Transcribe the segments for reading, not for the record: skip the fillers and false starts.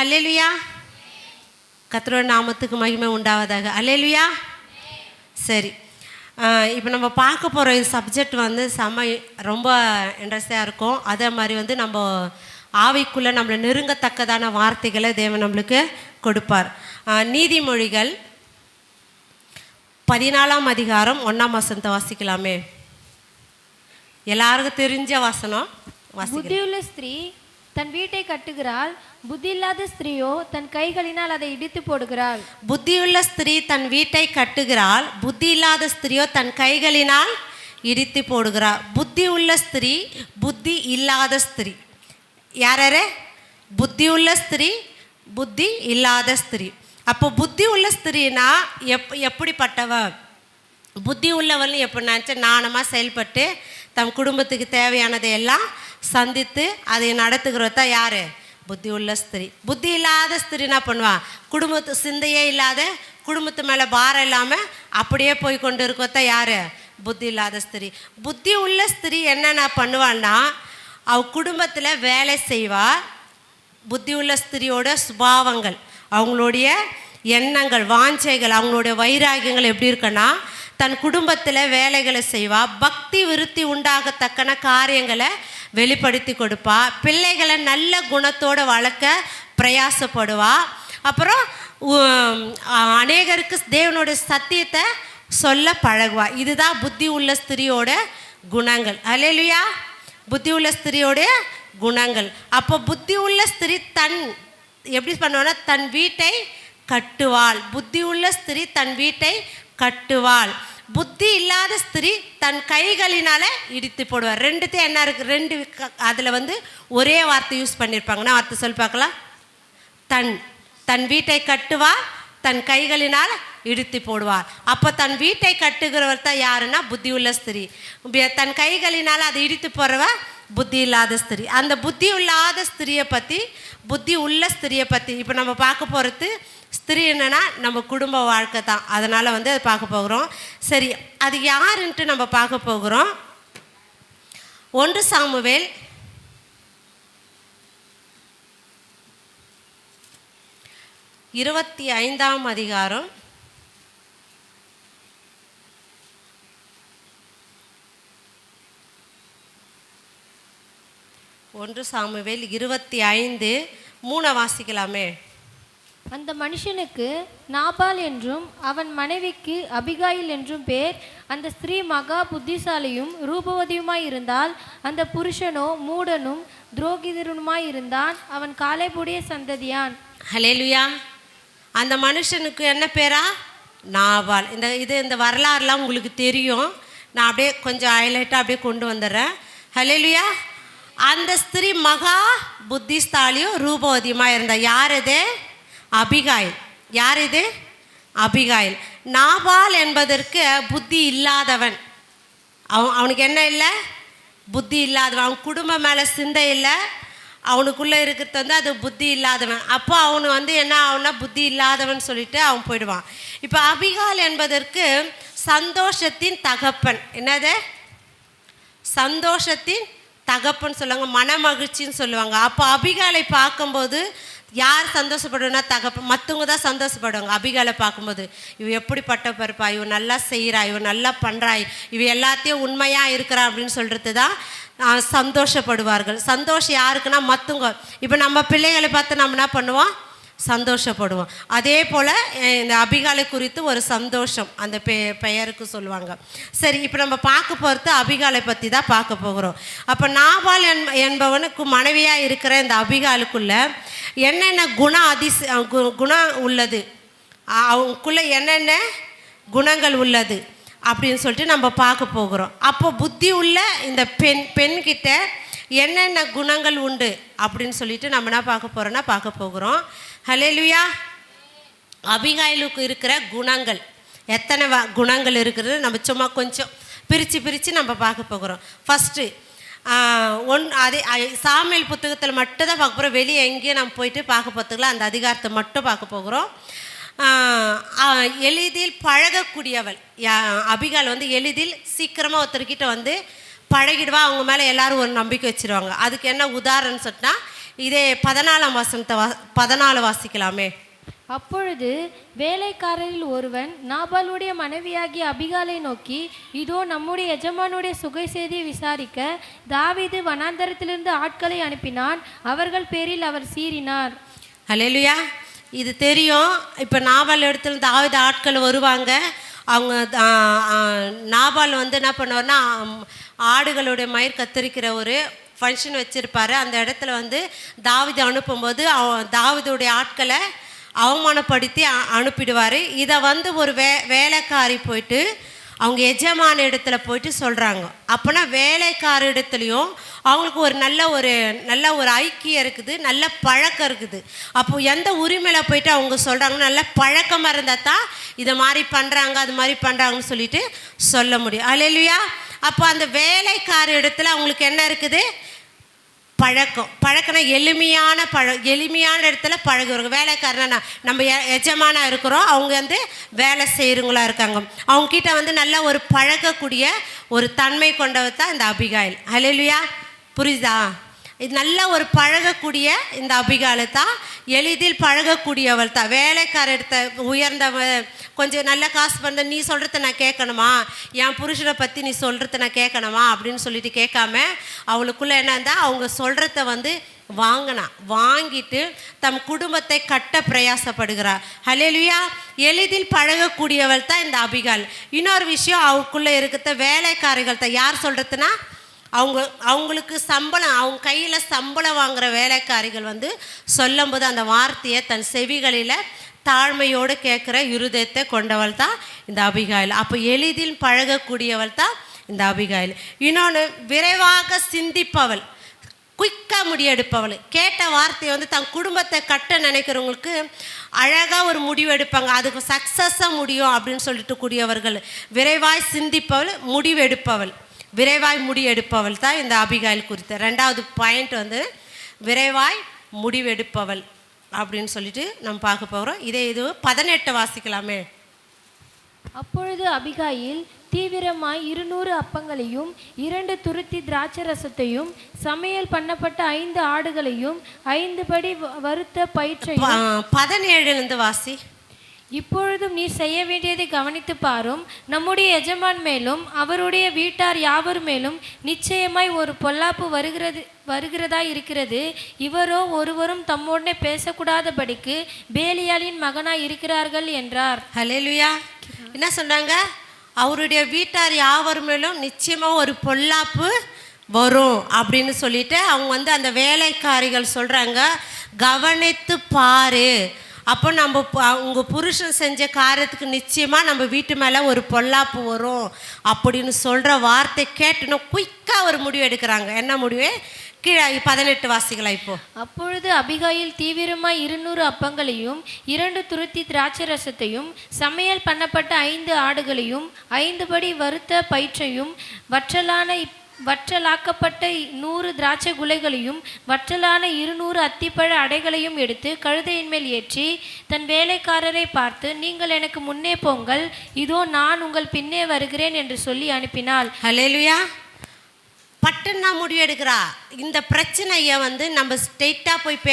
ஹல்லேலூயா. கர்த்தருடைய நாமத்துக்கு மகிமை உண்டாவதாக. ஹல்லேலூயா. சரி, இப்போ நம்ம பார்க்க போகிற சப்ஜெக்ட் வந்து ரொம்ப இன்ட்ரெஸ்டாக இருக்கும். அதே மாதிரி வந்து நம்ம ஆவிக்குள்ளே நம்மளை நெருங்கத்தக்கதான வார்த்தைகளை தேவன் நம்மளுக்கு கொடுப்பார். நீதிமொழிகள் 14ஆம் அதிகாரம் 1ஆம் வசனத்தை வாசிக்கலாமே. எல்லாருக்கும் தெரிஞ்ச வசனம். புத்தியுள்ள ஸ்திரீ தன் வீட்டை கட்டுகிறாள், புத்தி இல்லாத ஸ்திரீயோ தன் கைகளினால் அதை இடித்து போடுகிறாள். புத்தியுள்ள ஸ்திரீ தன் வீட்டை கட்டுகிறாள், புத்தி இல்லாத ஸ்திரீயோ தன் கைகளினால் இடித்து போடுகிறாள். புத்தி உள்ள ஸ்திரீ, புத்தி இல்லாத ஸ்திரீ. யாரே? புத்தி உள்ள ஸ்திரீ, புத்தி இல்லாத ஸ்திரீ. அப்போ புத்தி உள்ள ஸ்திரீனா எப்படிப்பட்டவ? புத்தி உள்ளவள் எப்படி நினச்சா நாணமாக செயல்பட்டு தம் குடும்பத்துக்கு தேவையானதை எல்லாம் சந்தித்து அதை நடத்துகிறதா யார்? புத்தி உள்ள ஸ்திரீ. புத்தி இல்லாத ஸ்திரீ என்ன பண்ணுவா? குடும்பத்து சிந்தையே இல்லாத, குடும்பத்து மேலே பாரம் இல்லாமல் அப்படியே போய் கொண்டு இருக்கத்தான் யார்? புத்தி இல்லாத ஸ்திரீ. புத்தி உள்ள ஸ்திரீ என்னென்ன பண்ணுவான்னா, அவ குடும்பத்தில் வேலை செய்வா. புத்தி உள்ள ஸ்திரியோட சுபாவங்கள், அவங்களுடைய எண்ணங்கள், வாஞ்சைகள், அவங்களுடைய வைராகியங்கள் எப்படி இருக்குன்னா, தன் குடும்பத்தில் வேலைகளை செய்வா. பக்தி விருத்தி உண்டாகத்தக்கன காரியங்களை வெளிப்படுத்தி கொடுப்பா. பிள்ளைகளை நல்ல குணத்தோடு வளர்க்க பிரயாசப்படுவா. அப்புறம் அநேகருக்கு தேவனுடைய சத்தியத்தை சொல்ல பழகுவா. இதுதான் புத்தி உள்ள ஸ்திரியோட குணங்கள். ஹல்லேலூயா. புத்தி உள்ள ஸ்திரியோடைய குணங்கள். அப்போ புத்தி உள்ள ஸ்திரீ எப்படி பண்ணுவான்னா, தன் வீட்டை கட்டுவாள். புத்தி உள்ள ஸ்திரீ தன் வீட்டை கட்டுவாள். புத்தி இல்லாத ஸ்திரீ தன் கைகளினால இடித்து போடுவார். ரெண்டுத்தையும் என்ன இருக்குது? அதில் வந்து ஒரே வார்த்தை யூஸ் பண்ணியிருப்பாங்கன்னா, வார்த்தை சொல்லி பார்க்கலாம். தன் வீட்டை கட்டுவார், தன் கைகளினால் இடித்து போடுவார். அப்போ தன் வீட்டை கட்டுகிறவர் தான் யாருன்னா புத்தி உள்ள ஸ்திரீ. தன் கைகளினால் அதை இடித்து போடுறவ புத்தி இல்லாத ஸ்திரீ. அந்த புத்தி இல்லாத ஸ்திரியை பற்றி, புத்தி உள்ள ஸ்திரியை பற்றி இப்போ நம்ம பார்க்க போகிறது. ஸ்திரீ என்னன்னா நம்ம குடும்ப வாழ்க்கை தான். அதனால் வந்து அதை பார்க்க போகிறோம். சரி, அது யாருன்ட்டு நம்ம பார்க்க போகிறோம். 1 சாமுவேல் 25ஆம் அதிகாரம் 1 சாமுவேல் 25:3 வாசிக்கலாமே. அந்த மனுஷனுக்கு நாபால் என்றும் அவன் மனைவிக்கு அபிகாயில் என்றும் பேர். அந்த ஸ்திரீ மகா புத்திசாலியும் ரூபவதியுமாய் இருந்தால், அந்த புருஷனோ மூடனும் துரோகிதருமாய் இருந்தான். அவன் காலேபுடைய சந்ததியான். ஹல்லேலூயா. அந்த மனுஷனுக்கு என்ன பேரா? நாபால். இந்த வரலாறுலாம் உங்களுக்கு தெரியும். நான் அப்படியே கொஞ்சம் ஹைலைட்டாக அப்படியே கொண்டு வந்துடுறேன். ஹல்லேலூயா. அந்த ஸ்திரீ மகா புத்திசாலியும் ரூபவதியுமாக இருந்தா. யார் இது? அபிகாயில். யார் இது? அபிகாயில். நாபால் என்பதற்கு புத்தி இல்லாதவன். அவனுக்கு என்ன இல்லை? புத்தி இல்லாதவன். அவன் குடும்பம் மேலே சிந்தை இல்லை. அவனுக்குள்ளே இருக்கிறது வந்து அது புத்தி இல்லாதவன். அப்போ அவனு வந்து என்ன ஆகுனா, புத்தி இல்லாதவன் சொல்லிட்டு அவன் போயிடுவான். இப்போ அபிகாயில் என்பதற்கு சந்தோஷத்தின் தகப்பன். என்னது? சந்தோஷத்தின் தகப்பன் சொல்லுவாங்க, மன மகிழ்ச்சின்னு சொல்லுவாங்க. அப்போ அபிகாலை பார்க்கும்போது யார் சந்தோஷப்படுவேன்னா தகப்பன். மற்றவங்க தான் சந்தோஷப்படுவாங்க அபிகாலை பார்க்கும்போது. இவ எப்படிப்பட்ட பருப்பா, இவ நல்லா செய்கிறா, இவ நல்லா பண்ணுறாய், இவ எல்லாத்தையும் உண்மையாக இருக்கிறா அப்படின்னு சொல்கிறது தான் சந்தோஷப்படுவார்கள். சந்தோஷம் யாருக்குன்னா மற்றவங்க. இப்போ நம்ம பிள்ளைகளை பார்த்து நம்ம என்ன பண்ணுவோம்? சந்தோஷப்படுவோம். அதே போல் இந்த அபிகாலை குறித்து ஒரு சந்தோஷம் அந்த பெயருக்கு சொல்லுவாங்க. சரி, இப்போ நம்ம பார்க்க போகிறது அபிகாலை பற்றி தான் பார்க்க போகிறோம். அப்போ நாபால் என்பவனுக்கு மனைவியாக இருக்கிற இந்த அபிகாலுக்குள்ள என்னென்ன குணம் உள்ளது, அவங்களுக்குள்ள என்னென்ன குணங்கள் உள்ளது அப்படின்னு சொல்லிட்டு நம்ம பார்க்க போகிறோம். அப்போ புத்தி உள்ள இந்த பெண்கிட்ட என்னென்ன குணங்கள் உண்டு அப்படின்னு சொல்லிட்டு நம்ம என்ன பார்க்க போகிறோம். ஹல்லேலூயா. அபிகாயிலுக்கு இருக்கிற குணங்கள் எத்தனை குணங்கள் இருக்கிறது நம்ம சும்மா கொஞ்சம் பிரித்து நம்ம பார்க்க போகிறோம். ஃபஸ்ட்டு அதே சாமுவேல் புத்தகத்தில் மட்டும்தான் பார்க்க போகிறோம். வெளியே எங்கேயும் நம்ம போயிட்டு பார்க்க பார்த்துக்கலாம். அந்த அதிகாரத்தை மட்டும் பார்க்க போகிறோம். எளிதில் பழகக்கூடியவள் அபிகால் வந்து எளிதில் சீக்கிரமாக ஒருத்தர்கிட்ட வந்து பழகிடுவா. அவங்க மேலே எல்லோரும் ஒரு நம்பிக்கை வச்சுருவாங்க. அதுக்கு என்ன உதாரணம் சொன்னால், இதே 14ஆம் வசனத்தை 14 வாசிக்கலாமே. அப்பொழுது வேலைக்காரரில் ஒருவன் நாபாலுடைய மனைவியாகிய அபிகாலை நோக்கி, இதோ நம்முடைய எஜமானுடைய சுகை செய்தியை விசாரிக்க தாவீது வனாந்தரத்திலிருந்து ஆட்களை அனுப்பினான், அவர்கள் பேரில் அவர் சீறினார். ஹல்லேலூயா. இது தெரியும். இப்போ நாபால் இடத்துல தாவீது ஆட்கள் வருவாங்க. அவங்க நாபால் வந்து என்ன பண்ணுவார்னா, ஆடுகளுடைய மயிர் கத்தரிக்கிற ஒரு ஃபங்க்ஷன் வச்சுருப்பார். அந்த இடத்துல வந்து தாவீது அனுப்பும்போது தாவீதுடைய ஆட்களை அவமானப்படுத்தி அனுப்பிடுவார். இதை வந்து ஒரு வேலைக்காரி போயிட்டு அவங்க எஜமான இடத்துல போயிட்டு சொல்கிறாங்க. அப்போனா வேலைக்கார இடத்துலையும் அவங்களுக்கு ஒரு நல்ல ஒரு ஐக்கியம் இருக்குது, நல்ல பழக்கம் இருக்குது. அப்போது எந்த உரிமையில் போயிட்டு அவங்க சொல்கிறாங்க, நல்ல பழக்கமாக இருந்தால் தான் இதை மாதிரி பண்ணுறாங்க அது மாதிரி பண்ணுறாங்கன்னு சொல்லிட்டு சொல்ல முடியும். அல்லேலூயா. அப்போ அந்த வேலைக்கார இடத்துல அவங்களுக்கு என்ன இருக்குது? பழக்கம்னா எளிமையான இடத்துல பழகுவாங்க. வேலைக்காரனா நம்ம எஜமானா இருக்கிறோம், அவங்க வந்து வேலை செய்கிறவங்களா இருக்காங்க. அவங்கக்கிட்ட வந்து நல்லா ஒரு பழகக்கூடிய ஒரு தன்மை கொண்டவர் தான் இந்த அபிகாயில். ஹல்லேலூயா. புரியுதா? இது நல்ல ஒரு பழகக்கூடிய இந்த அபிகாலை தான், எளிதில் பழகக்கூடியவள் தான். வேலைக்கார இடத்த உயர்ந்தவள், கொஞ்சம் நல்ல காசு பண்ண நீ சொல்கிறத நான் கேட்கணுமா, என் புருஷனை பற்றி நீ சொல்கிறத நான் கேட்கணுமா அப்படின்னு சொல்லிட்டு கேட்காம அவளுக்குள்ளே என்ன இருந்தால் அவங்க சொல்கிறத வந்து வாங்கிட்டு தம் குடும்பத்தை கட்ட பிரயாசப்படுகிறார். ஹல்லேலூயா. எளிதில் பழகக்கூடியவள் தான் இந்த அபிகால். இன்னொரு விஷயம், அவளுக்குள்ளே இருக்கிற வேலைக்காரர்கள் தான். யார் சொல்கிறதுனா, அவங்களுக்கு சம்பளம், அவங்க கையில் சம்பளம் வாங்குகிற வேலைக்காரிகள் வந்து சொல்லும்போது அந்த வார்த்தையை தன் செவிகளில் தாழ்மையோடு கேட்குற இருதயத்தை கொண்டவள் தான் இந்த அபிகாயில். அப்போ எளிதில் பழகக்கூடியவள் தான் இந்த அபிகாயில். இன்னொன்று, விரைவாக சிந்திப்பவள், குயிக்காக முடிவெடுப்பவள். கேட்ட வார்த்தையை வந்து தன் குடும்பத்தை கட்ட நினைக்கிறவங்களுக்கு அழகாக ஒரு முடிவு எடுப்பாங்க, அதுக்கு சக்ஸஸாக முடியும் அப்படின்னு சொல்லிட்டு கூடியவர்கள். விரைவாய் சிந்திப்பவள், முடிவெடுப்பவள், விரைவாய் முடிவெடுப்பவள் தான் இந்த அபிகாயில் குறித்த 2வது பாயிண்ட் வந்து விரைவாய் முடிவெடுப்பவள் அப்படின்னு சொல்லிட்டு நம்ம பார்க்க போகிறோம். இது 18 வாசிக்கலாமே. அப்பொழுது அபிகாயில் தீவிரமாய் 200 அப்பங்களையும் 2 துருத்தி திராட்சை ரசத்தையும் சமையல் பண்ணப்பட்ட 5 ஆடுகளையும் 5 படி வறுத்த பயிற்சையும் 17 வாசி. இப்பொழுதும் நீ செய்ய வேண்டியதை கவனித்து பாரும், நம்முடைய எஜமான் மேலும் அவருடைய வீட்டார் யாவர் மேலும் நிச்சயமாய் ஒரு பொல்லாப்பு வருகிறதா இருக்கிறது. இவரோ ஒருவரும் தம்மோடனே பேசக்கூடாதபடிக்கு பேலியாலின் மகனாய் இருக்கிறார்கள் என்றார். ஹல்லேலூயா. என்ன சொன்னாங்க? அவருடைய வீட்டார் யாவர் மேலும் நிச்சயமாக ஒரு பொல்லாப்பு வரும் அப்படின்னு சொல்லிட்டு அவங்க வந்து அந்த வேலைக்காரிகள் சொல்கிறாங்க, கவனித்து பாரு. அப்போ நம்ம உங்கள் புருஷன் செஞ்ச காரியத்துக்கு நிச்சயமாக நம்ம வீட்டு மேலே ஒரு பொல்லாப்பு வரும் அப்படின்னு சொல்கிற வார்த்தை கேட்டுன்னு குயிக்காக ஒரு முடிவு எடுக்கிறாங்க. என்ன முடிவு? கீழே 18 வாசிகளா இப்போ. அப்பொழுது அபிகாயில் தீவிரமாய் 200 அப்பங்களையும் 2 துருத்தி திராட்சை ரசத்தையும் சமையல் பண்ணப்பட்ட 5 ஆடுகளையும் 5 படி வறுத்த பயிற்சையும் வற்றலாக்கப்பட்ட 100 திராட்சை குலைகளையும் வற்றலான 200 அத்திப்பழ அடைகளையும் எடுத்து கழுதையின் மேல் ஏற்றி தன் வேலைக்காரரை பார்த்து, நீங்கள் எனக்கு முன்னே போங்கள், இதோ நான் உங்கள் பின்னே வருகிறேன் என்று சொல்லி அனுப்பினாள். ஹல்லேலூயா. பட்டுன்னா முடிவு எடுக்கிறா. இந்த பிரச்சனையை வந்து நம்ம ஸ்ட்ரெயிட்டாக போய்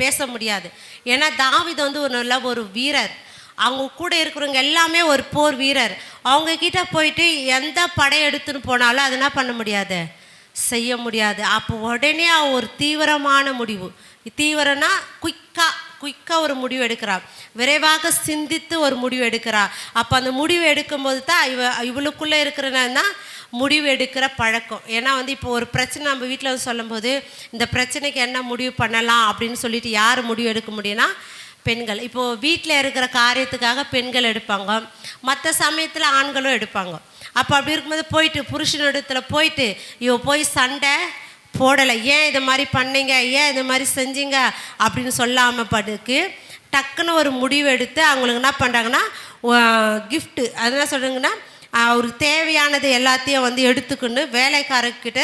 பேச முடியாது. ஏன்னா தாவீது வந்து ஒரு வீரர், அவங்க கூட இருக்கிறவங்க எல்லாமே ஒரு போர் வீரர். அவங்கக்கிட்ட போயிட்டு எந்த படையெடுத்துன்னு போனாலும் அது என்ன பண்ண முடியாது, செய்ய முடியாது. அப்போ உடனே ஒரு தீவிரமான முடிவு, தீவிரம்னா குயிக்காக ஒரு முடிவு எடுக்கிறா, விரைவாக சிந்தித்து ஒரு முடிவு எடுக்கிறா. அப்போ அந்த முடிவு எடுக்கும்போது தான் இவளுக்குள்ளே இருக்கிறனா முடிவு எடுக்கிற பழக்கம். ஏன்னா வந்து இப்போ ஒரு பிரச்சனை நம்ம வீட்டில் வந்து சொல்லும்போது இந்த பிரச்சனைக்கு என்ன முடிவு பண்ணலாம் அப்படின்னு சொல்லிட்டு யார் முடிவு எடுக்க முடியும்னா பெண்கள். இப்போது வீட்டில் இருக்கிற காரியத்துக்காக பெண்கள் எடுப்பாங்க, மற்ற சமயத்தில் ஆண்களும் எடுப்பாங்க. அப்போ அப்படி இருக்கும்போது போயிட்டு புருஷனிடத்தில் போயிட்டு போய் சண்டை போடலை, ஏன் இது மாதிரி பண்ணீங்க, ஏன் இது மாதிரி செஞ்சீங்க அப்படின்னு சொல்லாமல் படுக்கு டக்குன்னு ஒரு முடிவு எடுத்து அவங்களுக்கு என்ன பண்ணுறாங்கன்னா கிஃப்ட்டு, அது என்ன சொல்கிறாங்கன்னா அவருக்கு தேவையானது எல்லாத்தையும் வந்து எடுத்துக்கின்னு வேலைக்காரர்கிட்ட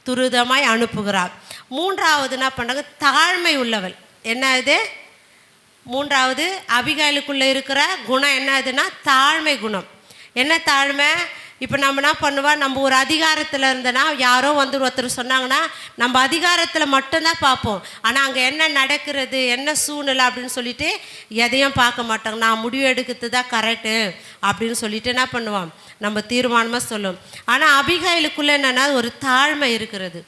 துரிதமாய் அனுப்புகிறார். 3வது என்ன பண்ணுறாங்க, தாழ்மை உள்ளவள். என்ன இது? 3வது அபிகாயிலுக்குள்ளே இருக்கிற குணம் என்ன இதுன்னா தாழ்மை குணம். என்ன தாழ்மை? இப்போ நம்ம என்ன பண்ணுவோம், நம்ம ஒரு அதிகாரத்தில் இருந்தனா யாரோ வந்து ஒருத்தர் சொன்னாங்கன்னா நம்ம அதிகாரத்தில் மட்டும்தான் பார்ப்போம். ஆனால் அங்கே என்ன நடக்கிறது, என்ன சூழ்நிலை அப்படின்னு சொல்லிட்டு எதையும் பார்க்க மாட்டோம். நான் முடிவு எடுக்கிறது தான் கரெக்டு அப்படின்னு சொல்லிட்டு என்ன பண்ணுவோம், நம்ம தீர்மானமாக சொல்லுவோம். ஆனால் அபிகாயிலுக்குள்ளே என்னென்னா ஒரு தாழ்மை இருக்கிறது.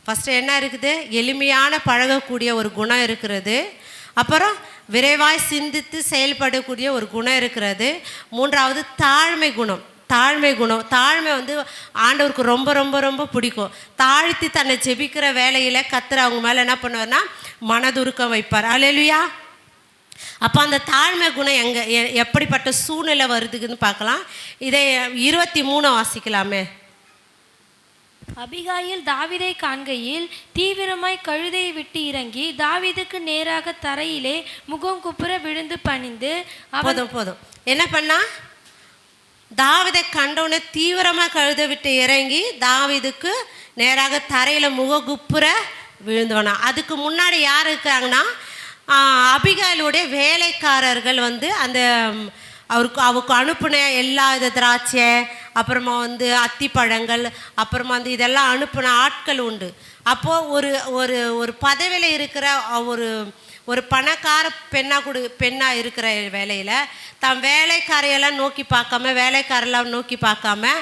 ஃபஸ்ட்டு என்ன இருக்குது, எளிமையான பழகக்கூடிய ஒரு குணம் இருக்கிறது. அப்புறம் விரைவாய் சிந்தித்து செயல்படக்கூடிய ஒரு குணம் இருக்கிறது. மூன்றாவது தாழ்மை குணம். தாழ்மை வந்து ஆண்டவருக்கு ரொம்ப ரொம்ப ரொம்ப பிடிக்கும். தாழ்த்தி தன்னை ஜெபிக்கிற வேலையில் கர்த்தர் அவங்க மேலே என்ன பண்ணுவார்னா மனதுருக்கம் வைப்பார். அல்லேலூயா. அப்போ அந்த தாழ்மை குணம் எப்படிப்பட்ட சூழ்நிலை வருதுன்னு பார்க்கலாம். இதை 23 வாசிக்கலாமே. அபிகாயில் தாவீதை காண்கையில் தீவிரமாய் கழுதையை விட்டு இறங்கி தாவீதுக்கு நேராக தரையிலே முகம் குப்புற விழுந்து பணிந்து போதும் என்ன பண்ணா, தாவீதை கண்டவுடனே தீவிரமாக கழுதை விட்டு இறங்கி தாவீதுக்கு நேராக தரையில் முககுப்புற விழுந்தவனா. அதுக்கு முன்னாடி யார் இருக்கிறாங்கன்னா, அபிகாயிலுடைய வேலைக்காரர்கள் வந்து அந்த அவருக்கு அனுப்பின எல்லா இது திராட்சை, அப்புறமா வந்து அத்திப்பழங்கள், அப்புறமா வந்து இதெல்லாம் அனுப்பின ஆட்கள் உண்டு. அப்போது ஒரு ஒரு ஒரு பதவியில் இருக்கிற ஒரு பணக்கார பெண்ணாக இருக்கிற வேலையில் தன் வேலைக்காரையெல்லாம் நோக்கி பார்க்காம, வேலைக்காரெல்லாம் நோக்கி பார்க்காம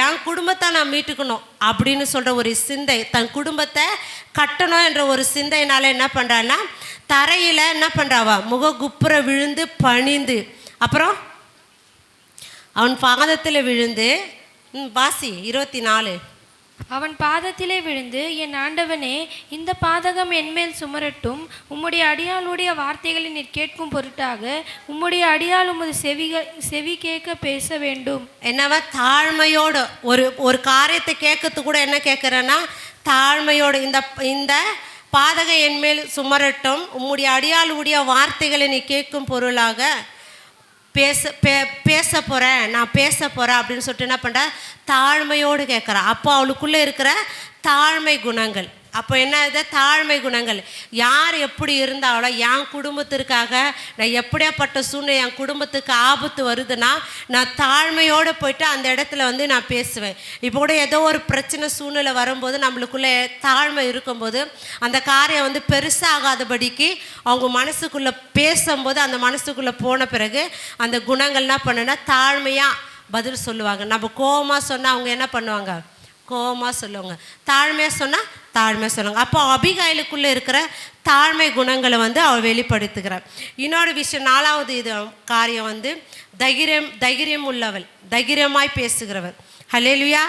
என் குடும்பத்தை நான் மீட்டுக்கணும் அப்படின்னு சொல்கிற ஒரு சிந்தை, தன் குடும்பத்தை கட்டணும் என்ற ஒரு சிந்தையினால என்ன பண்ணுறான்னா தரையில் என்ன பண்ணுறாவா முககுப்புற விழுந்து பணிந்து, அப்புறம் அவன் பாதத்தில் விழுந்து வாசி 24. அவன் பாதத்திலே விழுந்து, என் ஆண்டவனே, இந்த பாதகம் என்மேல் சுமரட்டும். உம்முடைய அடியாளுடைய வார்த்தைகளை நீர் கேட்கும் பொருட்டாக உம்முடைய அடியாள் உமது செவி கேட்க பேச வேண்டும். என்னவா தாழ்மையோடு ஒரு காரியத்தை கேட்கறது கூட என்ன கேட்குறேன்னா தாழ்மையோடு, இந்த பாதகம் என்மேல் சுமரட்டும், உம்முடைய அடியாளுடைய வார்த்தைகளை நீ கேட்கும் பொருளாக பேச போகிறேன், நான் பேச போகிறேன் அப்படின்னு சொல்லிட்டு என்ன பண்ணுறா தாழ்மையோடு கேட்குறா. அப்போ அவளுக்குள்ளே இருக்கிற தாழ்மை குணங்கள். அப்போ என்ன இது தாழ்மை குணங்கள், யார் எப்படி இருந்தாலோ என் குடும்பத்திற்காக நான் எப்படியாப்பட்ட சூழ்நிலை என் குடும்பத்துக்கு ஆபத்து வருதுன்னா நான் தாழ்மையோடு போயிட்டு அந்த இடத்துல வந்து நான் பேசுவேன். இப்போ கூட ஏதோ ஒரு பிரச்சனை சூழ்நிலை வரும்போது நம்மளுக்குள்ளே தாழ்மை இருக்கும்போது அந்த காரியம் வந்து பெருசாகாதபடிக்கு அவங்க மனசுக்குள்ளே பேசும்போது அந்த மனசுக்குள்ளே போன பிறகு அந்த குணங்கள் என்ன பண்ணுன்னா தாழ்மையாக பதில் சொல்லுவாங்க. நம்ம கோபமாக சொன்னால் அவங்க என்ன பண்ணுவாங்க, கோபமாக சொல்லுவாங்க. தாழ்மையாக சொன்னால் தாழ்மையாக சொல்லுவாங்க. அப்போ அபிகாயிலுக்குள்ளே இருக்கிற தாழ்மை குணங்களை வந்து அவள் வெளிப்படுத்துகிறார். இன்னொரு விஷயம், 4வது இது காரியம் வந்து தைரியம் உள்ளவள், தைரியமாய் பேசுகிறவர். ஹல்லேலூயா.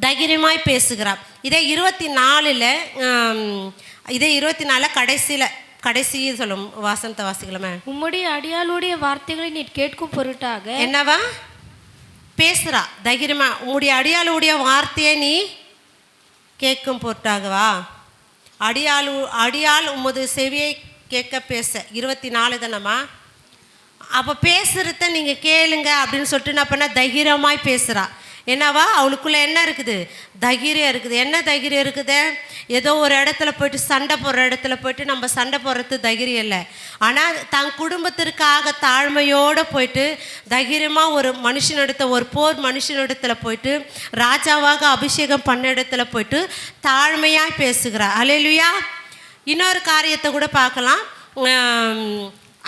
தைரியமாய் பேசுகிறார். இதே 24 கடைசி சொல்லும் வாசனத்தை வாசிக்கலாமே. உம்முடைய அடியாளுடைய வார்த்தைகளை நீர் கேட்கும் பொருட்டாக என்னவா பேசுகிறா தைரியமா, உம்முடைய அடியாளுடைய வார்த்தையை நீ கேட்கும் பொருட்டாகவா, அடியாள் உமது செவியை கேட்க பேச. 24 தானம்மா. அப்போ பேசுகிறத நீங்கள் கேளுங்க அப்படின்னு சொல்லிட்டு என்ன பண்ண தைரியமாய் பேசுகிறா. என்னவா அவளுக்குள்ளே என்ன இருக்குது, தைரியம் இருக்குது. என்ன தைரியம் இருக்குது, ஏதோ ஒரு இடத்துல போய்ட்டு சண்டை போடுற இடத்துல போய்ட்டு நம்ம சண்டை போடுறது தைரியம் இல்லை. ஆனால் தன் குடும்பத்திற்காக தாழ்மையோடு போயிட்டு தைரியமாக ஒரு போர் மனுஷனிடத்துல போயிட்டு ராஜாவாக அபிஷேகம் பண்ண இடத்துல போயிட்டு தாழ்மையாக பேசுகிறார். அல்லேலூயா. இன்னொரு காரியத்தை கூட பார்க்கலாம்.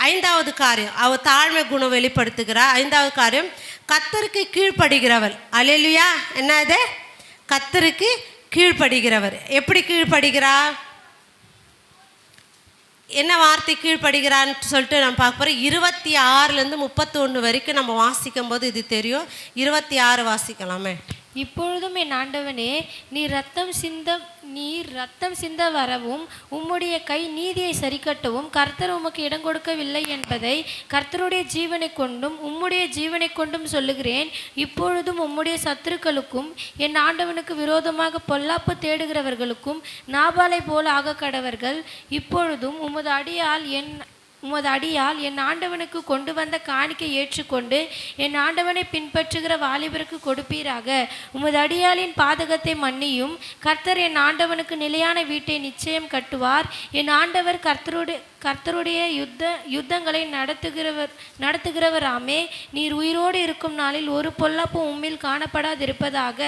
5வது காரியம் அவள் தாழ்மை குணம் வெளிப்படுத்துகிறார். 5வது காரியம் கர்த்தருக்கு கீழ்ப்படுகிறவள். அல்லேலூயா. என்ன இது, கர்த்தருக்கு கீழ்ப்படுகிறவர். எப்படி கீழ்ப்படுகிறா, என்ன வார்த்தை கீழ்ப்படுகிறான்னு சொல்லிட்டு நம்ம பார்க்க போகிறோம். 26லேருந்து 31 வரைக்கும் நம்ம வாசிக்கும் போது இது தெரியும். 26 வாசிக்கலாமே. இப்பொழுதும் என் ஆண்டவனே, நீர் ரத்தம் சிந்த வரவும் உம்முடைய கை நீதியை சரிக்கட்டவும் கர்த்தர் உமக்கு இடம் கொடுக்கவில்லை என்பதை கர்த்தருடைய ஜீவனை கொண்டும் உம்முடைய ஜீவனை கொண்டும் சொல்லுகிறேன். இப்பொழுதும் உம்முடைய சத்துருக்களுக்கும் என் ஆண்டவனுக்கு விரோதமாக பொல்லாப்பு தேடுகிறவர்களுக்கும் நாபாலை போல ஆக கடவர்கள். இப்பொழுதும் உமது அடியால் உமது அடியால் என் ஆண்டவனுக்கு கொண்டு வந்த காணிக்கை ஏற்றுக்கொண்டு என் ஆண்டவனை பின்பற்றுகிற வாலிபருக்கு கொடுப்பீராக. உமது அடியாளின் பாதகத்தை மன்னியும். கர்த்தர் என் ஆண்டவனுக்கு நிலையான வீட்டை நிச்சயம் கட்டுவார். என் ஆண்டவர் கர்த்தருடைய யுத்தங்களை நடத்துகிறவராமே. நீர் உயிரோடு இருக்கும் நாளில் ஒரு பொல்லாப்பும் உம்மில் காணப்படாதிருப்பதாக.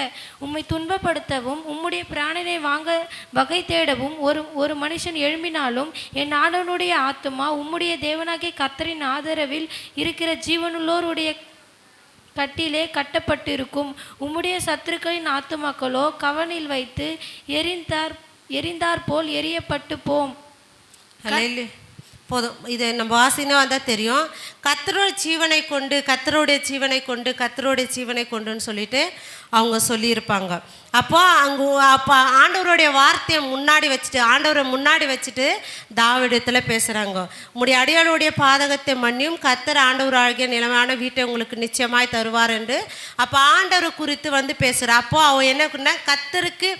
உம்மை துன்பப்படுத்தவும் உம்முடைய பிராணனை வாங்க வகை தேடவும் ஒரு மனுஷன் எழும்பினாலும் என் ஆண்டவனுடைய ஆத்துமா உம்முடைய தேவனாகிய கர்த்தரின் ஆதரவில் இருக்கிற ஜீவனுள்ளோருடைய கட்டிலே கட்டப்பட்டிருக்கும். உம்முடைய சத்துருக்களின் ஆத்துமாக்களோ கவனில் வைத்து எரிந்தார் போல் எரியப்பட்டு போம். போதும். இது நம்ம வாசினா வந்தால் தெரியும். கர்த்தரோட ஜீவனை கொண்டு கர்த்தருடைய ஜீவனை கொண்டு கர்த்தருடைய ஜீவனை கொண்டுன்னு சொல்லிட்டு அவங்க சொல்லியிருப்பாங்க. அப்போ ஆண்டவருடைய வார்த்தையை ஆண்டவரை முன்னாடி வச்சுட்டு தாவீதிடத்தில் பேசுகிறாங்க. உம்முடைய அடியாளுடைய பாதகத்தை மன்னியும். கர்த்தர் ஆண்டவராகிய நிலைமையான வீட்டை உங்களுக்கு நிச்சயமாய் தருவார் என்று அப்போ ஆண்டவரை குறித்து பேசுகிறார். அப்போது அவன் என்ன கர்த்தருக்கு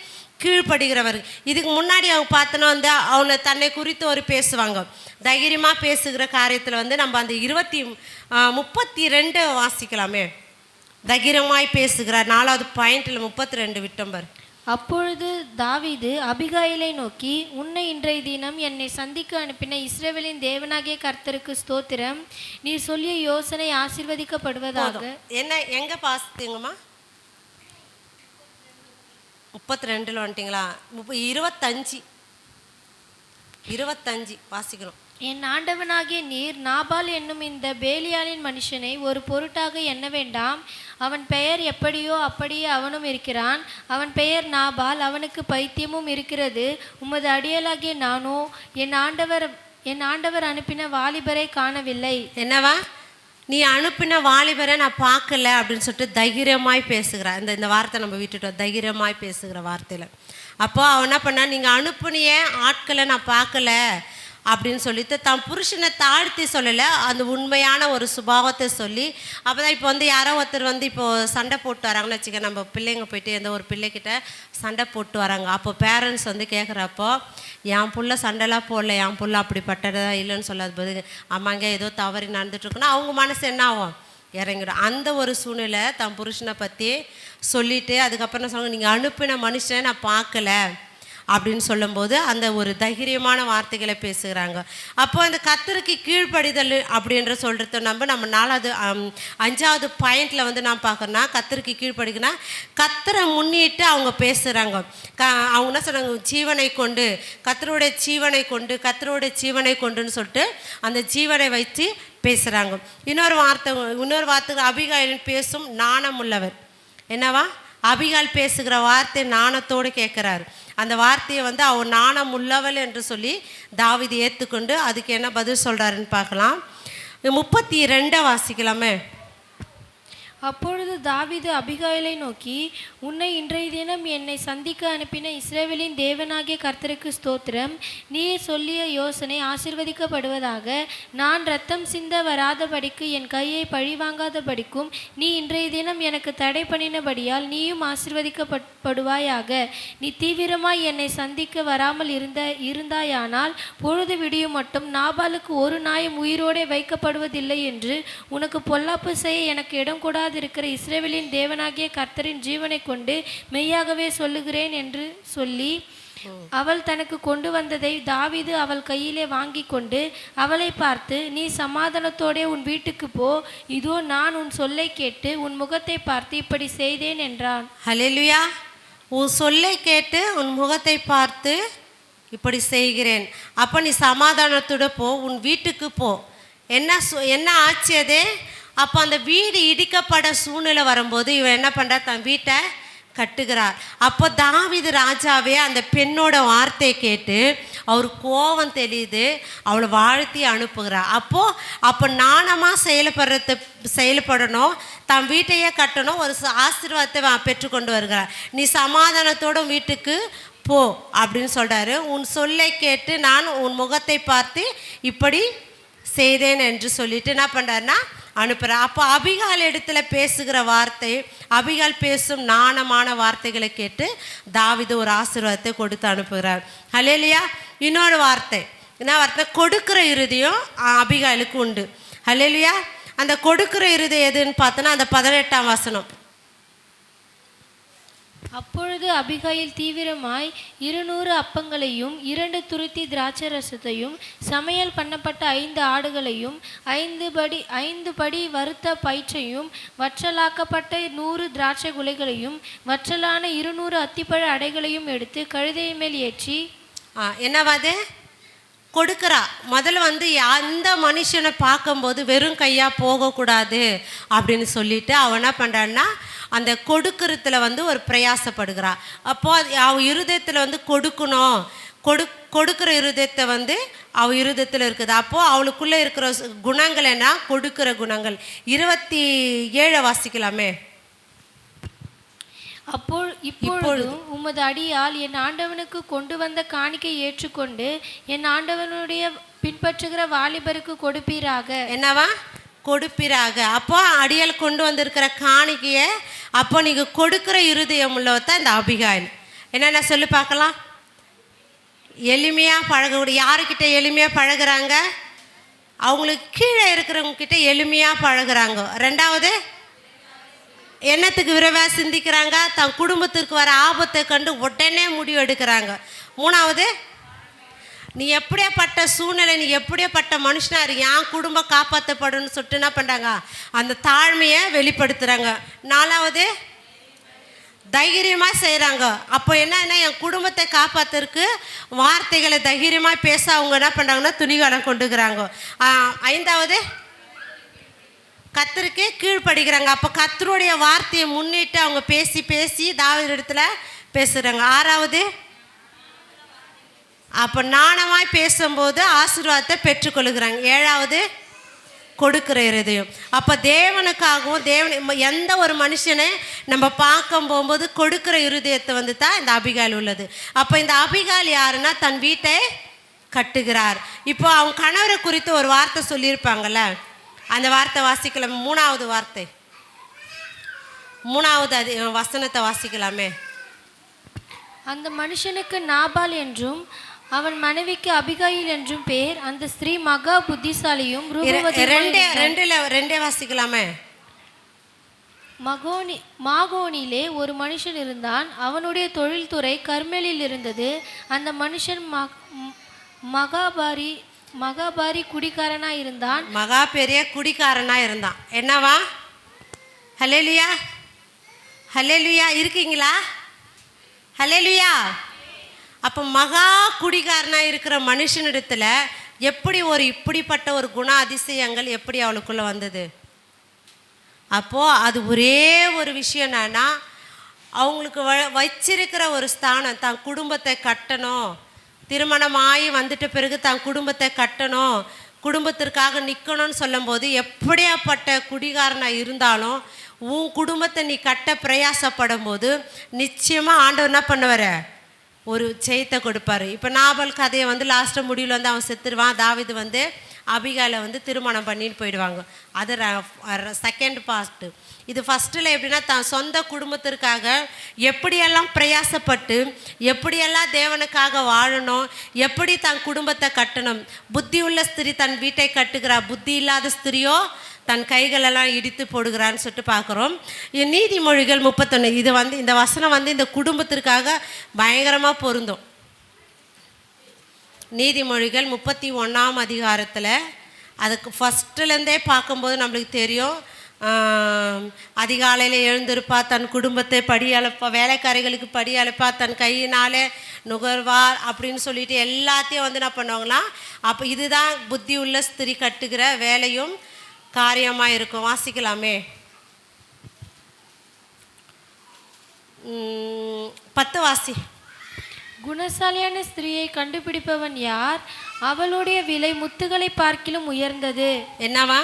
கீழ்ப்படுகிறவர். இதுக்கு முன்னாடி அவங்க பார்த்தோன்னா அவனை தன்னை குறித்து ஒரு பேசுவாங்க. தைரியமாக பேசுகிற காரியத்தில் நம்ம அந்த 32 வாசிக்கலாமே. தைரியமாய் பேசுகிறார். 4வது பாயிண்டில் 32 விட்டம்பர். அப்பொழுது தாவீது அபிகாயிலை நோக்கி, உன்னை இன்றைய தினம் என்னை சந்திக்க அனுப்பின இஸ்ரவேலின் தேவனாகிய கர்த்தருக்கு ஸ்தோத்திரம். நீ சொல்லிய யோசனை ஆசீர்வதிக்கப்படுவதாக. என்ன எங்கே பாசித்தீங்கம்மா? 32 வந்துட்டிங்களா? 25 வாசிக்கிறோம். என் ஆண்டவனாகிய நீர் நாபால் என்னும் இந்த பேலியாளின் மனுஷனை ஒரு பொருட்டாக எண்ண வேண்டாம். அவன் பெயர் எப்படியோ அப்படியே அவனும் இருக்கிறான். அவன் பெயர் நாபால், அவனுக்கு பைத்தியமும் இருக்கிறது. உமது அடியலாகிய நானோ என் ஆண்டவர் அனுப்பின வாலிபரை காணவில்லை. என்னவா? நீ அனுப்பின வாலிபரை நான் பார்க்கல அப்படின்னு சொல்லிட்டு தைரியமாய் பேசுகிறா. இந்த வார்த்தை நம்ம விட்டுட்டோம், தைரியமாய் பேசுகிற வார்த்தையில். அப்போ அவன் என்ன பண்ணா, நீங்கள் அனுப்புனிய ஆட்களை நான் பார்க்கல அப்படின்னு சொல்லிட்டு தான் புருஷனை தாழ்த்தி சொல்லலை, அந்த உண்மையான ஒரு சுபாவத்தை சொல்லி. அப்போ தான் இப்போ யாரோ ஒருத்தர் இப்போது சண்டை போட்டு வராங்கன்னு வச்சுக்க. நம்ம பிள்ளைங்க போயிட்டு எந்த ஒரு பிள்ளைக்கிட்ட சண்டை போட்டு வராங்க. அப்போ பேரண்ட்ஸ் கேட்குறப்போ, என் புள்ள சண்டைலாம் போடல, என் புள்ள அப்படிப்பட்டதா இல்லைன்னு சொல்லாத போது, அம்மாங்க ஏதோ தவறி நடந்துட்டுருக்குன்னா அவங்க மனசு என்ன ஆகும்? இறங்கிடும். அந்த ஒரு சூழ்நிலை தன் புருஷனை பற்றி சொல்லிவிட்டு அதுக்கப்புறம் என்ன சொல்லுவாங்க, நீங்கள் அனுப்பின மனுஷனை நான் பார்க்கல அப்படின்னு சொல்லும்போது அந்த ஒரு தைரியமான வார்த்தைகளை பேசுகிறாங்க. அப்போ அந்த கர்த்தருக்கு கீழ்ப்படிதல் அப்படின்ற சொல்கிறது நம்ம 5வது பாயிண்டில் நான் பார்க்குறேன்னா, கர்த்தருக்கு கீழ்ப்படிக்குன்னா கர்த்தரை முன்னிட்டு அவங்க பேசுகிறாங்க. அவங்க என்ன சொல்கிறாங்க, ஜீவனை கொண்டு கர்த்தருடைய ஜீவனை கொண்டு கர்த்தருடைய ஜீவனை கொண்டுன்னு சொல்லிட்டு அந்த ஜீவனை வைத்து பேசுகிறாங்க. இன்னொரு வார்த்தை அபிகாயிலின் பேசும் நாணம் உள்ளவர். என்னவா? அபிகால் பேசுகிற வார்த்தை நாணத்தோடு கேட்குறாரு. அந்த வார்த்தையை அவன் நாணம் உள்ளவள் என்று சொல்லி தாவீது ஏற்றுக்கொண்டு அதுக்கு என்ன பதில் சொல்கிறாருன்னு பார்க்கலாம். 32 வாசிக்கலாமே. அப்பொழுது தாவீது அபிகாயிலை நோக்கி, உன்னை இன்றைய தினம் என்னை சந்திக்க அனுப்பின இஸ்ரவேலின் தேவனாகிய கர்த்தருக்கு ஸ்தோத்திரம். நீ சொல்லிய யோசனை ஆசீர்வதிக்கப்படுவதாக. நான் இரத்தம் சிந்த வராதபடிக்கு என் கையை பழிவாங்காதபடிக்கும் நீ இன்றைய தினம் எனக்கு தடை பண்ணினபடியால் நீயும் ஆசீர்வதிக்கப்படுவாயாக. நீ தீவிரமாய் என்னை சந்திக்க வராமல் இருந்தாயானால் பொழுது விடியும் மட்டும் நாபாலுக்கு ஒரு நாயும் உயிரோடே வைக்கப்படுவதில்லை என்று உனக்கு பொல்லாப்பு செய்ய எனக்கு இடம் கூட இருக்கிற இஸ்ரவேலின் தேவனாகிய கர்த்தரின் ஜீவனை கொண்டு மெய்யாகவே சொல்லுகிறேன் என்று சொல்லி, அவள் தனக்கு கொண்டு வந்ததை தாவீது அவள் கையிலே வாங்கி கொண்டு அவளை பார்த்து, நீ சமாதானத்தோடே உன் வீட்டுக்கு போ. இதோ நான் உன் சொல்லை கேட்டு உன் முகத்தை பார்த்து இப்படி செய்தேன் என்றான். ஹல்லேலூயா. உன் சொல்லை கேட்டு உன் முகத்தை பார்த்து இப்படி செய்கிறேன். அப்போ நீ சமாதானத்தோட போ, உன் வீட்டுக்கு போ. என்ன ஆச்சு அது? அப்போ அந்த வீடு இடிக்கப்பட சூழ்நிலை வரும்போது இவன் என்ன பண்ணுறா, தன் வீட்டை கட்டுகிறார். அப்போ தாவீது ராஜாவே அந்த பெண்ணோட வார்த்தையை கேட்டு அவர் கோபம் தெரியுது, அவளை வாழ்த்தி அனுப்புகிறார். அப்போ நாணமாக செயல்படணும், தன் வீட்டையே கட்டணும், ஒரு ஆசீர்வாதத்தை பெற்றுக்கொண்டு வருகிறார். நீ சமாதானத்தோட வீட்டுக்கு போ அப்படின்னு சொல்கிறாரு. உன் சொல்லை கேட்டு நான் உன் முகத்தை பார்த்து இப்படி செய்தேன் என்று சொல்லிட்டு என்ன பண்ணுறாருன்னா அனுப்புகிறார். அப்போ அபிகால் இடத்துல பேசுகிற வார்த்தை, அபிகால் பேசும் நாணமான வார்த்தைகளை கேட்டு தாவீது ஒரு ஆசீர்வாதத்தை கொடுத்து அனுப்புகிறார். ஹல்லேலூயா. இன்னொரு வார்த்தை என்ன வார்த்தை? கொடுக்குற இருதயம் அபிகாயிலுக்கு உண்டு. ஹல்லேலூயா. அந்த கொடுக்குற இருதயம் எதுன்னு பார்த்தோன்னா அந்த 18ஆம் வசனம். அப்பொழுது அபிகாயில் தீவிரமாய் 200 அப்பங்களையும் 2 துருத்தி திராட்சை ரசத்தையும் சமையல் பண்ணப்பட்ட 5 ஆடுகளையும் 5 படி வறுத்த பயிற்சையும் வற்றலாக்கப்பட்ட 100 திராட்சை குலைகளையும் வற்றலான 200 அத்திப்பழ அடைகளையும் எடுத்து கழுதை மேல் ஏற்றி என்னவாது கொடுக்குறா. முதல்ல அந்த மனுஷனை பார்க்கும்போது வெறும் கையாக போகக்கூடாது அப்படின்னு சொல்லிட்டு அவன் என்ன பண்ணுறான்னா அந்த கொடுக்கறதுல ஒரு பிரயாசப்படுகிறா. அப்போது அவள் இருதயத்தில் கொடுக்கணும், கொடுக்குற இருதயத்தை அவள் இருதயத்தில் இருக்குது. அப்போது அவளுக்குள்ளே இருக்கிற குணங்கள் என்ன? கொடுக்குற குணங்கள். 27 வாசிக்கலாமே. இப்பொழுதும் உமது அடியால் என் ஆண்டவனுக்கு கொண்டு வந்த காணிக்கை ஏற்றுக்கொண்டு என் ஆண்டவனுடைய பின்பற்றுகிற வாலிபருக்கு கொடுப்பீராக. என்னவா? கொடுப்பீராக. அப்போ அடியால் கொண்டு வந்திருக்கிற காணிக்கையை அப்போ நீங்கள் கொடுக்குற இருதயம் உள்ளவத்தான் இந்த அபிகாயில். என்னென்ன சொல்லி பார்க்கலாம். எளிமையாக பழகக்கூடிய. யாருக்கிட்ட எளிமையாக பழகுறாங்க? அவங்களுக்கு கீழே இருக்கிறவங்க கிட்ட எளிமையாக பழகுறாங்க. ரெண்டாவது, என்னத்துக்கு விரைவாக சிந்திக்கிறாங்க? தன் குடும்பத்திற்கு வர ஆபத்தை கண்டு உடனே முடிவு எடுக்கிறாங்க. மூணாவது, நீ எப்படியாப்பட்ட சூழ்நிலை, நீ எப்படியாப்பட்ட மனுஷனாக இருக்கு, என் குடும்பம் காப்பாற்றப்படும்னு சொல்லிட்டு என்ன பண்ணுறாங்க? அந்த தாழ்மையை வெளிப்படுத்துகிறாங்க. நாலாவது, தைரியமாக செய்கிறாங்க. அப்போ என்னன்னா என் குடும்பத்தை காப்பாற்றுறதுக்கு வார்த்தைகளை தைரியமாக பேச அவங்க என்ன பண்ணுறாங்கன்னா துணிகரம் கொண்டுக்கிறாங்க. ஐந்தாவது, கர்த்தருக்கு கீழ்ப்படுகிறாங்க. அப்போ கர்த்தருடைய வார்த்தையை முன்னிட்டு அவங்க பேசி பேசி தாவீது இடத்துல பேசுகிறாங்க. ஆறாவது, அப்போ நாணமாய் பேசும்போது ஆசீர்வாதத்தை பெற்றுக்கொள்கிறாங்க. ஏழாவது, கொடுக்குற இருதயம். அப்போ தேவனுக்காகவும் எந்த ஒரு மனுஷனை நம்ம பார்க்க போகும்போது கொடுக்குற இருதயத்தை தான் இந்த அபிகாயில் உள்ளது. அப்போ இந்த அபிகாயில் யாருன்னா தன் வீட்டை கட்டுகிறார். இப்போ அவங்க கணவரை குறித்து ஒரு வார்த்தை சொல்லியிருப்பாங்கள்ல, அந்த வார்த்தை வாசிக்கலாம். மூணாவது வார்த்தை, மூணாவது வசனத்தை வாசிக்கலாமே. அந்த மனுஷனுக்கு நாபால் என்றும் அவன் மனைவிக்கு அபிகாயில் என்றும் பேர். அந்த ஸ்திரீ மகா புத்திசாலியும் ரெண்டே வாசிக்கலாமே. மாகோனிலே ஒரு மனுஷன் இருந்தான். அவனுடைய தொழில்துறை கர்மேலில் இருந்தது. அந்த மனுஷன் மகாபாரி குடிக்காரனா இருந்தான். மகா பெரிய குடிக்காரனா இருந்தான். என்னவா? ஹல்லேலூயா, ஹல்லேலூயா. இருக்கீங்களா? ஹல்லேலூயா. அப்போ மகா குடிகாரனா இருக்கிற மனுஷனிடத்துல எப்படி இப்படிப்பட்ட ஒரு குண அதிசயங்கள் எப்படி அவளுக்குள்ள வந்தது? அப்போது அது ஒரே ஒரு விஷயம் என்னன்னா, அவங்களுக்கு வச்சிருக்கிற ஒரு ஸ்தானம், தான் குடும்பத்தை கட்டணும், திருமணமாகி வந்துட்ட பிறகு தான் குடும்பத்தை கட்டணும், குடும்பத்திற்காக நிற்கணும்னு சொல்லும்போது எப்படியாப்பட்ட குடிகாரனாக இருந்தாலும் உன் குடும்பத்தை நீ கட்ட பிரயாசப்படும் போது நிச்சயமாக ஆண்டவர் என்ன பண்ணுவார்? ஒரு ஜெயத்தை கொடுப்பாரு. இப்போ நாபால் கதையை லாஸ்ட்டு முடிவில் அவன் செத்துருவான். தாவீது அபிகாயிலை திருமணம் பண்ணிட்டு போயிடுவாங்க. அது செகண்ட் பார்ட்டு. இது ஃபஸ்ட்டில் எப்படின்னா தான் சொந்த குடும்பத்திற்காக எப்படியெல்லாம் பிரயாசப்பட்டு எப்படியெல்லாம் தேவனுக்காக வாழணும், எப்படி தன் குடும்பத்தை கட்டணும். புத்தி உள்ள ஸ்திரீ தன் வீட்டை கட்டுகிறா, புத்தி இல்லாத ஸ்திரியோ தன் கைகளெல்லாம் இடித்து போடுகிறான்னு சொல்லிட்டு பார்க்குறோம். நீதிமொழிகள் 31 இது இந்த வசனம் இந்த குடும்பத்திற்காக பயங்கரமாக பொருந்தும். நீதிமொழிகள் 31ஆம் அதிகாரத்தில் அதுக்கு ஃபஸ்ட்டுலேருந்தே பார்க்கும்போது நம்மளுக்கு தெரியும். அதிகாலையில் எழுந்திருப்பா, தன் குடும்பத்தை படி அழைப்பா, வேலைக்காரிகளுக்கு படி அழைப்பா, தன் கையினாலே நுகர்வார் அப்படின்னு சொல்லிட்டு எல்லாத்தையும் என்ன பண்ணுவாங்களாம். அப்போ இதுதான் புத்தி உள்ள ஸ்திரீ கட்டுகிற வேலையும் காரியமாக இருக்கும். வாசிக்கலாமே. 10 வாசி. குணசாலியான ஸ்திரீயை கண்டுபிடிப்பவன் யார்? அவளுடைய விலை முத்துகளை பார்க்கிலும் உயர்ந்தது. என்னவா?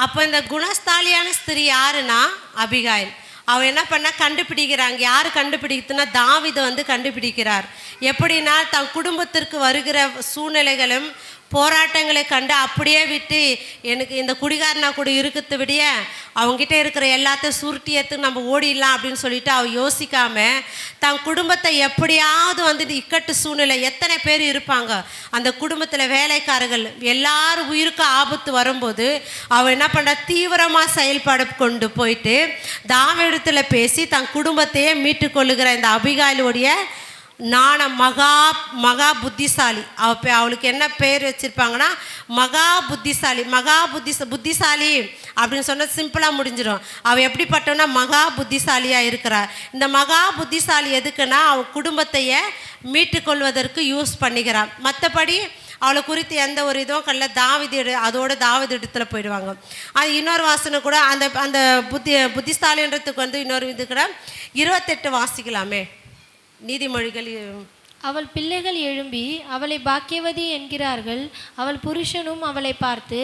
அப்போ இந்த குணஸ்தாலியான ஸ்திரீ யாருன்னா அபிகாயில். அவன் என்ன பண்ண கண்டுபிடிக்கிறாங்க. யார் கண்டுபிடிக்குதுன்னா தாவீது கண்டுபிடிக்கிறார். எப்படின்னா தன் குடும்பத்திற்கு வருகிற சூழ்நிலைகளும் போராட்டங்களை கண்டு அப்படியே விட்டு எனக்கு இந்த குடிகாரனா கூட இருக்கிறத விட அவங்ககிட்ட இருக்கிற எல்லாத்தையும் சுருட்டி எடுத்து நம்ம ஓடிடலாம் அப்படின்னு சொல்லிட்டு அவ யோசிக்காமல் தன் குடும்பத்தை எப்படியாவது வந்து இக்கட்டு சூழ்நிலை எத்தனை பேர் இருப்பாங்க அந்த குடும்பத்தில் வேலைக்காரர்கள் எல்லாரும் உயிருக்கு ஆபத்து வரும்போது அவள் என்ன பண்ணுறா, தீவிரமாக செயல்பாடு கொண்டு போயிட்டு தாவீதிடத்தில் பேசி தன் குடும்பத்தையே மீட்டு கொள்ளுகிற இந்த அபிகாயிலுடைய மகா புத்திசாலி. அவளுக்கு என்ன பேர் வச்சுருப்பாங்கன்னா மகா புத்திசாலி அப்படின்னு சொன்னால் சிம்பிளாக முடிஞ்சிடும். அவள் எப்படிப்பட்டவனா மகா புத்திசாலியாக இருக்கிறார். இந்த மகா புத்திசாலி எதுக்குன்னா அவள் குடும்பத்தையே மீட்டு கொள்வதற்கு யூஸ் பண்ணிக்கிறாள். மற்றபடி அவளை குறித்து எந்த ஒரு இதுவும் கல்ல தாவீது இடத்துல போயிடுவாங்க. அது இன்னொரு வாசனை கூட அந்த அந்த புத்திசாலின்றதுக்கு வந்து இன்னொரு இது கூட 28 வாசிக்கலாமே நீதிமொழிகள். அவள் பிள்ளைகள் எழும்பி அவளை பாக்கியவதி என்கிறார்கள். அவள் புருஷனும் அவளை பார்த்து,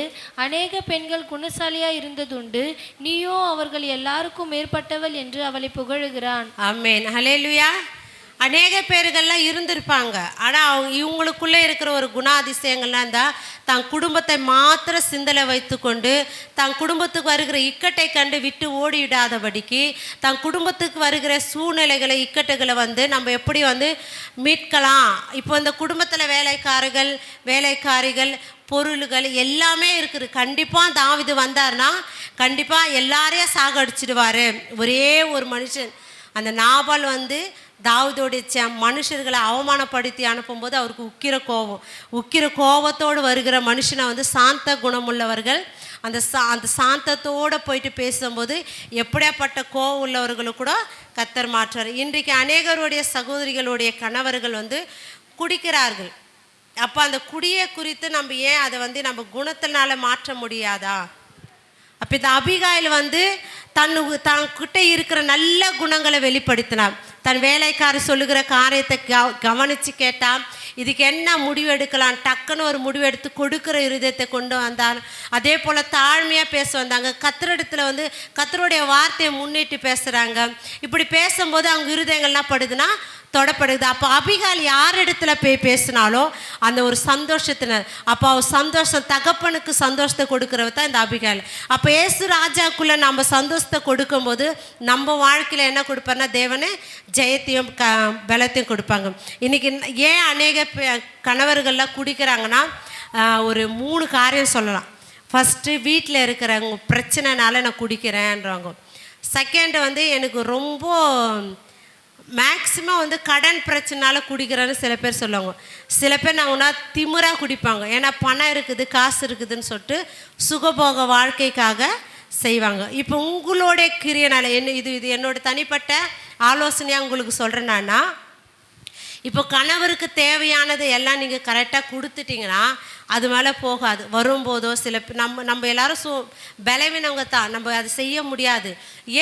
அநேக பெண்கள் குணசாலியாய் இருந்ததுண்டு, நீயோ அவர்கள் எல்லாருக்கும் மேற்பட்டவள் என்று அவளை புகழுகிறான். ஆமென், ஹல்லேலூயா. அநேக பேர்கள்லாம் இருந்திருப்பாங்க. ஆனால் இவங்களுக்குள்ளே இருக்கிற ஒரு குணாதிசயங்கள்லாம் இருந்தால் தன் குடும்பத்தை மாத்திர சிந்தனை வைத்து கொண்டு தன் குடும்பத்துக்கு வருகிற இக்கட்டை கண்டு விட்டு ஓடிவிடாதபடிக்கு தன் குடும்பத்துக்கு வருகிற சூழ்நிலைகளை இக்கட்டுகளை வந்து நம்ம எப்படி வந்து மீட்கலாம். இப்போ இந்த குடும்பத்தில் வேலைக்காரிகள் பொருள்கள் எல்லாமே இருக்குது. கண்டிப்பாக தாவீது வந்தார்னா கண்டிப்பாக எல்லாரையும் சாகடிச்சிடுவார். ஒரே ஒரு மனுஷன் அந்த நாபால் வந்து தாவீதோடைய மனுஷர்களை அவமானப்படுத்தி அனுப்பும்போது அவருக்கு உக்கிர கோபத்தோடு வருகிற மனுஷனை வந்து சாந்த குணமுள்ளவர்கள் அந்த சாந்தத்தோடு போயிட்டு பேசும்போது எப்படியாப்பட்ட கோபம் உள்ளவர்களும் கூட கர்த்தர் மாற்றுவார். இன்றைக்கு அநேகருடைய சகோதரிகளுடைய கணவர்கள் வந்து குடிக்கிறார்கள். அப்போ அந்த குடியை குறித்து நம்ம ஏன் அதை வந்து நம்ம குணத்தினால மாற்ற முடியாதா? அப்போ இந்த அபிகாயில் வந்து தன்கிட்ட இருக்கிற நல்ல குணங்களை வெளிப்படுத்தினார். தன் வேலைக்காரர் சொல்லுகிற காரியத்தை கவனித்து கேட்டால் இதுக்கு என்ன முடிவு எடுக்கலாம், டக்குன்னு ஒரு முடிவு எடுத்து கொடுக்குற இருதயத்தை கொண்டு வந்தார். அதே போல் தாழ்மையாக பேச வந்தாங்க. கர்த்தரிடத்தில் வந்து கர்த்தருடைய வார்த்தையை முன்னிட்டு பேசுகிறாங்க. இப்படி பேசும்போது அவங்க இருதயங்கள்லாம் படுதுன்னா தொடப்படுது. அப்போ அபிகால் யார் இடத்துல போய் பேசினாலோ அந்த ஒரு சந்தோஷத்தினர், அப்போ அவர் சந்தோஷம் தகப்பனுக்கு சந்தோஷத்தை கொடுக்குறவ தான் இந்த அபிகால். அப்போ ஏசு ராஜாக்குள்ளே நம்ம சந்தோஷத்தை கொடுக்கும்போது நம்ம வாழ்க்கையில் என்ன கொடுப்பார்னா தேவனே ஜெயத்தையும் பலத்தையும் கொடுப்பாங்க. இன்றைக்கி ஏன் அநேக கணவர்கள்லாம் குடிக்கிறாங்கன்னா ஒரு 3 காரியம் சொல்லலாம். ஃபஸ்ட்டு வீட்டில் இருக்கிறவங்க பிரச்சனைனால நான் குடிக்கிறேன்றாங்க. செகண்டு வந்து எனக்கு ரொம்ப மேக்ஸிமம் வந்து கடன் பிரச்சனைனால குடிக்கிறேன்னு சில பேர் சொல்லுவாங்க. சில பேர் நாங்கன்னா திமிராக குடிப்பாங்க. ஏன்னா பணம் இருக்குது காசு இருக்குதுன்னு சொல்லிட்டு சுகபோக வாழ்க்கைக்காக செய்வாங்க. இப்போ உங்களுடைய கிரியனால இது என்னோட தனிப்பட்ட ஆலோசனையாக உங்களுக்கு சொல்கிறேன்னா, இப்போ கணவருக்கு தேவையானது எல்லாம் நீங்கள் கரெக்டாக கொடுத்துட்டிங்கன்னா அது மேலே போகாது. வரும்போதோ சில நம்ம எல்லாரும் பலவீனவங்க தான், நம்ம அதை செய்ய முடியாது.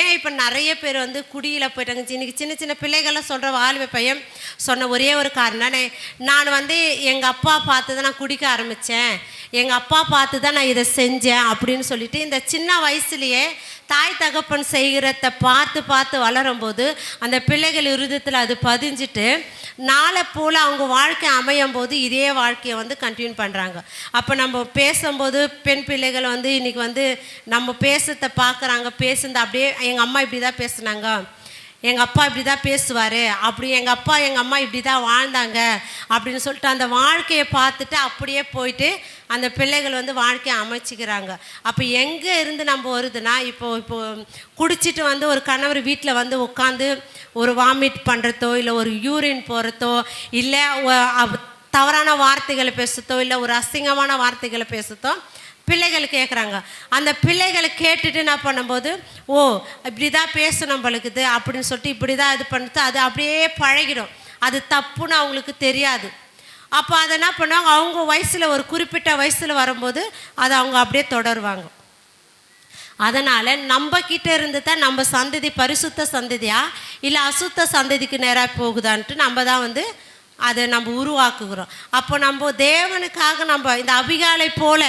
ஏன் இப்போ நிறைய பேர் வந்து குடியில் போயிட்டாங்க. இன்றைக்கி சின்ன பிள்ளைகள்லாம் சொல்கிற வாலிப பையன் சொன்ன ஒரே ஒரு காரணம், நான் வந்து எங்கள் அப்பா பார்த்து தான் நான் குடிக்க ஆரம்பித்தேன், எங்கள் அப்பா பார்த்து தான் நான் இதை செஞ்சேன் அப்படின்னு சொல்லிட்டு இந்த சின்ன வயசுலேயே தாய் தகப்பன் செய்கிறத பார்த்து வளரும்போது அந்த பிள்ளைகள் இருதயத்தில் அது பதிஞ்சிட்டு நாளை போல் அவங்க வாழ்க்கை அமையும் போது இதே வாழ்க்கையை வந்து கண்டினியூ பண்ணுறாங்க. அப்போ நம்ம பேசும்போது பெண் பிள்ளைகள் வந்து இன்றைக்கி வந்து நம்ம பேசுறத பார்க்குறாங்க. பேசுனது அப்படியே எங்கள் அம்மா இப்படி தான் பேசுனாங்க, எங்கள் அப்பா இப்படி தான் பேசுவார், அப்படி எங்கள் அப்பா எங்கள் அம்மா இப்படி தான் வாழ்ந்தாங்க அப்படின்னு சொல்லிட்டு அந்த வாழ்க்கையை பார்த்துட்டு அப்படியே போயிட்டு அந்த பிள்ளைகள் வந்து வாழ்க்கையை அமைச்சிக்கிறாங்க. அப்போ எங்கே இருந்து நம்ம வருதுன்னா, இப்போ குடிச்சிட்டு வந்து ஒரு கணவர் வீட்டில் வந்து உட்காந்து ஒரு வாமிட் பண்ணுறதோ இல்லை ஒரு யூரின் போகிறதோ இல்லை தவறான வார்த்தைகளை பேசுறதோ இல்லை ஒரு அசிங்கமான வார்த்தைகளை பேசுறதோ பிள்ளைகள் கேட்குறாங்க. அந்த பிள்ளைகளை கேட்டுட்டு என்ன பண்ணும்போது இப்படி தான் பேசணும் நம்மளுக்குது அப்படின்னு சொல்லிட்டு இப்படி தான் இது பண்ணுறது அது அப்படியே பழகிடும். அது தப்புன்னு அவங்களுக்கு தெரியாது. அப்போ அதை என்ன பண்ணுவாங்க, அவங்க வயசில் ஒரு குறிப்பிட்ட வயசில் வரும்போது அதை அவங்க அப்படியே தொடருவாங்க. அதனால் நம்ம கிட்டே இருந்து தான் நம்ம சந்ததி பரிசுத்த சந்ததியா இல்லை அசுத்த சந்ததிக்கு நேராக போகுதான்ட்டு நம்ம தான் வந்து அதை நம்ம உருவாக்குகிறோம். அப்போ நம்ம தேவனுக்காக நம்ம இந்த அபிகாலை போல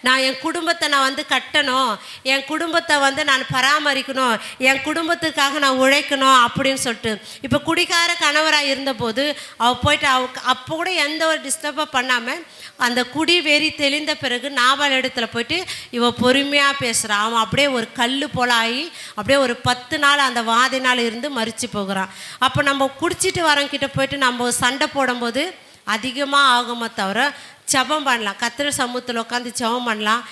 நான் என் குடும்பத்தை நான் வந்து கட்டணும், என் குடும்பத்தை வந்து நான் பராமரிக்கணும், என் குடும்பத்துக்காக நான் உழைக்கணும் அப்படின்னு சொல்லிட்டு. இப்போ குடிகார கணவராக இருந்தபோது போயிட்டு அப்போ கூட எந்த ஒரு டிஸ்டர்பும் பண்ணாமல் அந்த குடி வெறி தெளிந்த பிறகு நாபால் இடத்துல போயிட்டு பொறுமையாக பேசுகிறான். அவன் அப்படியே ஒரு கல் போல ஆகி அப்படியே ஒரு 10 நாள் அந்த வாதினால் இருந்து மறித்து போகிறான். அப்போ நம்ம குடிச்சிட்டு வரவங்கிட்ட போயிட்டு நம்ம சண்டை போடும்போது அதிகமாக ஆகுமே தவிர ஜெபம் பண்ணலாம், கர்த்தர் சமூகத்தில் உட்காந்து ஜெபம் பண்ணலாம்.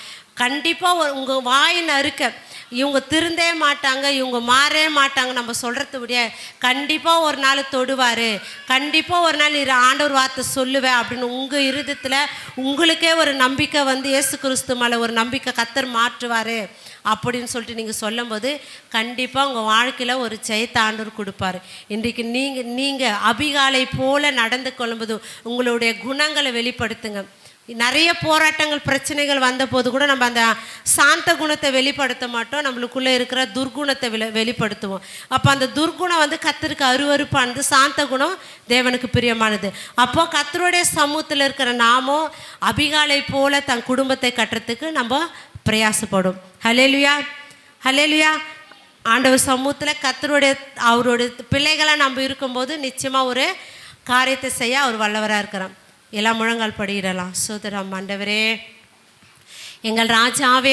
கண்டிப்பாக உங்கள் வாய் நறுக்க இவங்க திருந்தே மாட்டாங்க, இவங்க மாறவே மாட்டாங்க நம்ம சொல்கிறத விட கண்டிப்பாக ஒரு நாள் தொடுவார், கண்டிப்பாக ஒரு நாள் ஆண்டவர் வார்த்தை சொல்லுவேன் அப்படின்னு உங்கள் இருதயத்தில் உங்களுக்கே ஒரு நம்பிக்கை வந்து இயேசு கிறிஸ்து மேலே ஒரு நம்பிக்கை கர்த்தர் மாற்றுவார் அப்படின்னு சொல்லிட்டு நீங்கள் சொல்லும்போது கண்டிப்பாக உங்கள் வாழ்க்கையில் ஒரு ஜெயத்தை ஆண்டவர் கொடுப்பார். இன்றைக்கு நீங்கள் அபிகாலை போல நடந்து கொள்ளும்போது உங்களுடைய குணங்களை வெளிப்படுத்துங்க. நிறைய போராட்டங்கள் பிரச்சனைகள் வந்தபோது கூட நம்ம அந்த சாந்த குணத்தை வெளிப்படுத்த மாட்டோம், நம்மளுக்குள்ளே இருக்கிற துர்குணத்தை வெளிப்படுத்துவோம். அப்போ அந்த துர்குணம் வந்து கர்த்தருக்கு அருவருப்பானது, சாந்த குணம் தேவனுக்கு பிரியமானது. அப்போது கர்த்தருடைய சமூகத்தில் இருக்கிற நாமும் அபிகாலை போல தன் குடும்பத்தை கட்டுறதுக்கு நம்ம பிரயாசப்படும். ஹல்லேலூயா, ஹல்லேலூயா. ஆண்டவர் சமூகத்தில் கர்த்தருடைய அவருடைய பிள்ளைகளாக நம்ம இருக்கும்போது நிச்சயமாக ஒரு காரியத்தை செய்ய அவர் வல்லவராக இருக்கிறார். எல்லாம் முழங்கால் படியிடலாம். சோதரம். ஆண்டவரே, எங்கள் ராஜாவே,